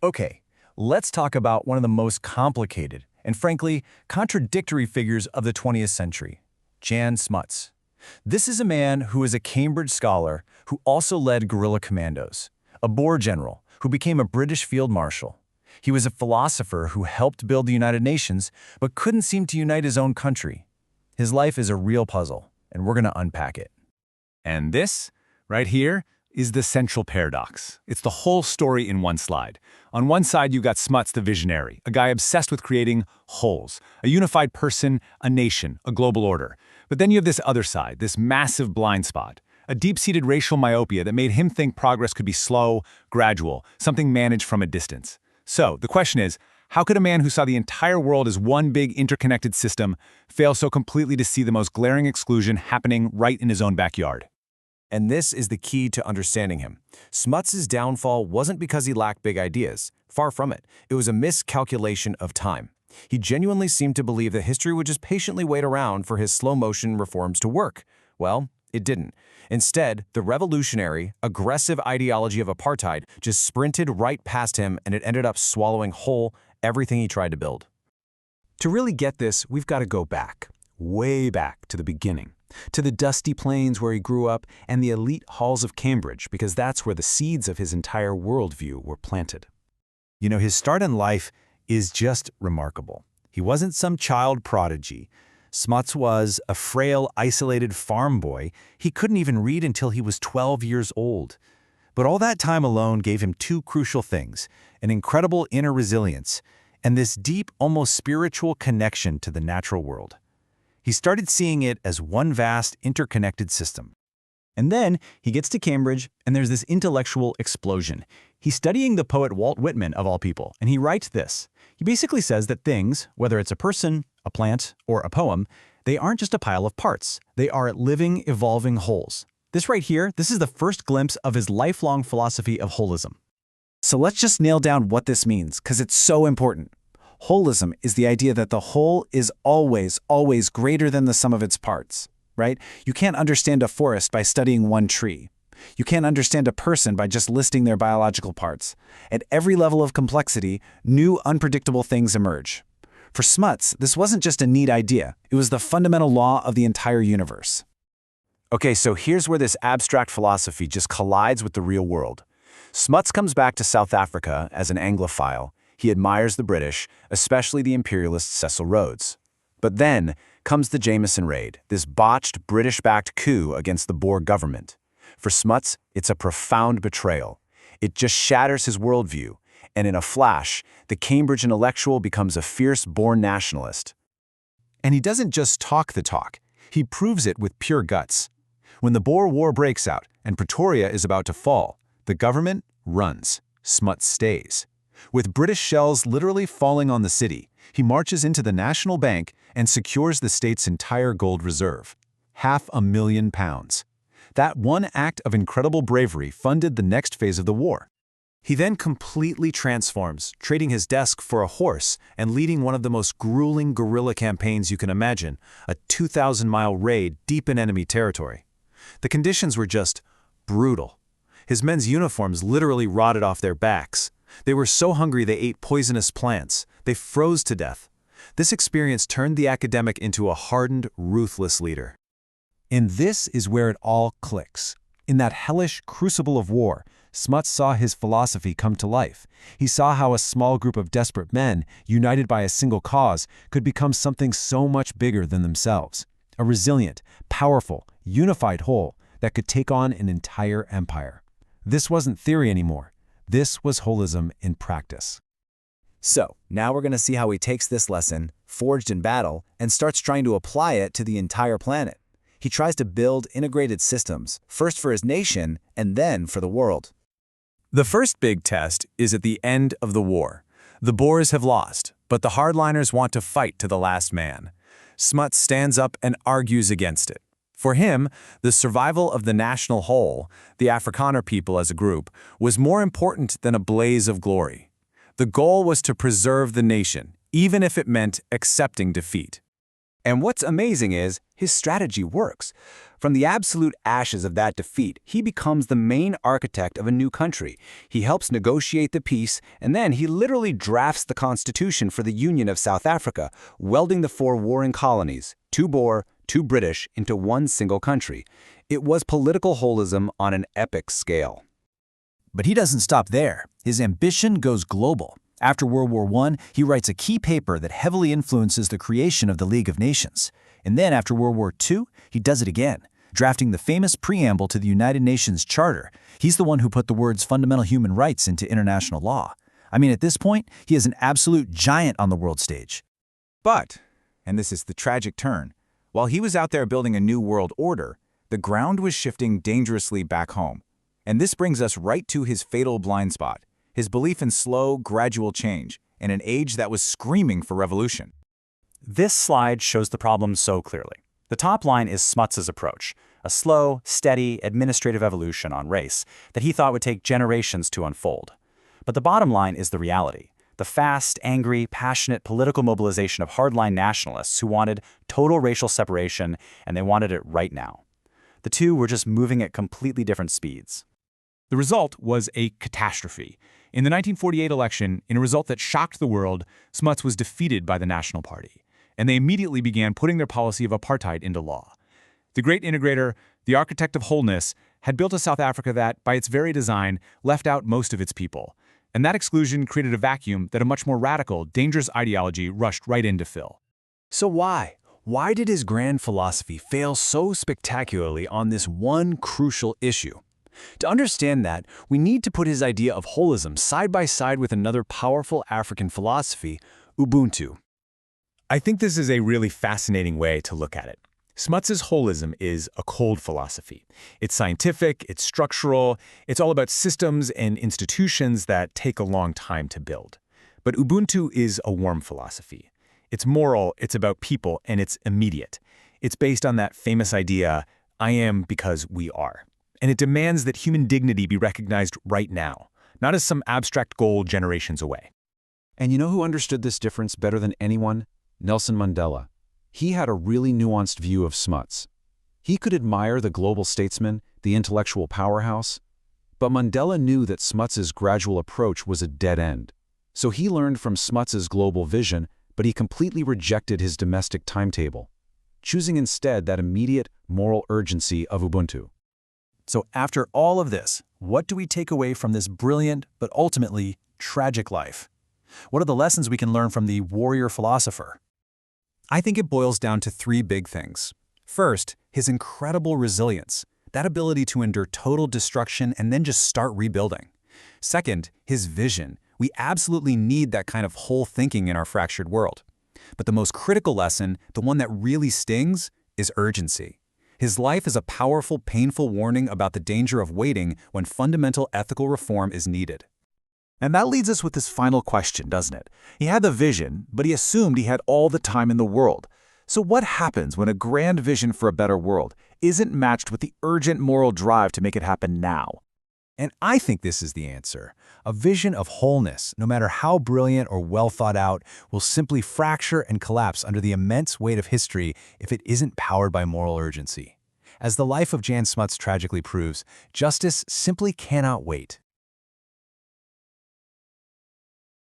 Okay, let's talk about one of the most complicated and frankly contradictory figures of the 20th century, Jan Smuts. This is a man who is a Cambridge scholar who also led guerrilla commandos, a Boer general who became a British Field Marshal. He was a philosopher who helped build the United Nations but couldn't seem to unite his own country. His life is a real puzzle, and we're going to unpack it. And this, right here, is the central paradox. It's the whole story in one slide. On one side, you got Smuts the visionary, a guy obsessed with creating wholes, a unified person, a nation, a global order. But then you have this other side, this massive blind spot, a deep-seated racial myopia that made him think progress could be slow, gradual, something managed from a distance. So, the question is, how could a man who saw the entire world as one big interconnected system fail so completely to see the most glaring exclusion happening right in his own backyard? And this is the key to understanding him. Smuts' downfall wasn't because he lacked big ideas. Far from it. It was a miscalculation of time. He genuinely seemed to believe that history would just patiently wait around for his slow-motion reforms to work. Well, it didn't. Instead, the revolutionary, aggressive ideology of apartheid just sprinted right past him, and it ended up swallowing whole everything he tried to build. To really get this, we've got to go back, way back to the beginning, to the dusty plains where he grew up and the elite halls of Cambridge, because that's where the seeds of his entire worldview were planted. You know, his start in life is just remarkable. He wasn't some child prodigy. Smuts was a frail, isolated farm boy. He couldn't even read until he was 12 years old. But all that time alone gave him two crucial things: an incredible inner resilience and this deep, almost spiritual connection to the natural world. He started seeing it as one vast, interconnected system. And then he gets to Cambridge, and there's this intellectual explosion. He's studying the poet Walt Whitman, of all people, and he writes this. He basically says that things, whether it's a person, a plant, or a poem, they aren't just a pile of parts. They are living, evolving wholes. This right here, this is the first glimpse of his lifelong philosophy of holism. So let's just nail down what this means, because it's so important. Holism is the idea that the whole is always, always greater than the sum of its parts, right? You can't understand a forest by studying one tree. You can't understand a person by just listing their biological parts. At every level of complexity, new unpredictable things emerge. For Smuts, this wasn't just a neat idea. It was the fundamental law of the entire universe. Okay, so here's where this abstract philosophy just collides with the real world. Smuts comes back to South Africa as an Anglophile. He admires the British, especially the imperialist Cecil Rhodes. But then comes the Jameson Raid, this botched British-backed coup against the Boer government. For Smuts, it's a profound betrayal. It just shatters his worldview, and in a flash, the Cambridge intellectual becomes a fierce Boer nationalist. And he doesn't just talk the talk, he proves it with pure guts. When the Boer War breaks out and Pretoria is about to fall, the government runs, Smuts stays. With British shells literally falling on the city, he marches into the National Bank and secures the state's entire gold reserve, £500,000. That one act of incredible bravery funded the next phase of the war. He then completely transforms, trading his desk for a horse and leading one of the most grueling guerrilla campaigns you can imagine, a 2,000-mile raid deep in enemy territory. The conditions were just brutal. His men's uniforms literally rotted off their backs. They were so hungry they ate poisonous plants. They froze to death. This experience turned the academic into a hardened, ruthless leader. And this is where it all clicks. In that hellish crucible of war, Smuts saw his philosophy come to life. He saw how a small group of desperate men, united by a single cause, could become something so much bigger than themselves. A resilient, powerful, unified whole that could take on an entire empire. This wasn't theory anymore. This was holism in practice. So, now we're going to see how he takes this lesson, forged in battle, and starts trying to apply it to the entire planet. He tries to build integrated systems, first for his nation and then for the world. The first big test is at the end of the war. The Boers have lost, but the hardliners want to fight to the last man. Smuts stands up and argues against it. For him, the survival of the national whole, the Afrikaner people as a group, was more important than a blaze of glory. The goal was to preserve the nation, even if it meant accepting defeat. And what's amazing is, his strategy works. From the absolute ashes of that defeat, he becomes the main architect of a new country. He helps negotiate the peace, and then he literally drafts the constitution for the Union of South Africa, welding the 4 warring colonies, 2 Boer, 2 British, into one single country. It was political holism on an epic scale. But he doesn't stop there. His ambition goes global. After World War I, he writes a key paper that heavily influences the creation of the League of Nations. And then after World War II, he does it again, drafting the famous preamble to the United Nations Charter. He's the one who put the words fundamental human rights into international law. I mean, at this point, he is an absolute giant on the world stage. But, and this is the tragic turn, while he was out there building a new world order, the ground was shifting dangerously back home. And this brings us right to his fatal blind spot, his belief in slow, gradual change, in an age that was screaming for revolution. This slide shows the problem so clearly. The top line is Smuts's approach, a slow, steady, administrative evolution on race that he thought would take generations to unfold. But the bottom line is the reality, the fast, angry, passionate political mobilization of hardline nationalists who wanted total racial separation, and they wanted it right now. The two were just moving at completely different speeds. The result was a catastrophe. In the 1948 election, in a result that shocked the world, Smuts was defeated by the National Party, and they immediately began putting their policy of apartheid into law. The great integrator, the architect of wholeness, had built a South Africa that, by its very design, left out most of its people. And that exclusion created a vacuum that a much more radical, dangerous ideology rushed right in to fill. So why? Why did his grand philosophy fail so spectacularly on this one crucial issue? To understand that, we need to put his idea of holism side by side with another powerful African philosophy, Ubuntu. I think this is a really fascinating way to look at it. Smuts's holism is a cold philosophy. It's scientific, it's structural, it's all about systems and institutions that take a long time to build. But Ubuntu is a warm philosophy. It's moral, it's about people, and it's immediate. It's based on that famous idea, I am because we are. And it demands that human dignity be recognized right now, not as some abstract goal generations away. And you know who understood this difference better than anyone? Nelson Mandela. He had a really nuanced view of Smuts. He could admire the global statesman, the intellectual powerhouse, but Mandela knew that Smuts's gradual approach was a dead end. So he learned from Smuts's global vision, but he completely rejected his domestic timetable, choosing instead that immediate moral urgency of Ubuntu. So after all of this, what do we take away from this brilliant but ultimately tragic life? What are the lessons we can learn from the warrior-philosopher? I think it boils down to 3 big things. First, his incredible resilience, that ability to endure total destruction and then just start rebuilding. Second, his vision. We absolutely need that kind of whole thinking in our fractured world. But the most critical lesson, the one that really stings, is urgency. His life is a powerful, painful warning about the danger of waiting when fundamental ethical reform is needed. And that leads us with this final question, doesn't it? He had the vision, but he assumed he had all the time in the world. So what happens when a grand vision for a better world isn't matched with the urgent moral drive to make it happen now? And I think this is the answer. A vision of wholeness, no matter how brilliant or well thought out, will simply fracture and collapse under the immense weight of history if it isn't powered by moral urgency. As the life of Jan Smuts tragically proves, justice simply cannot wait.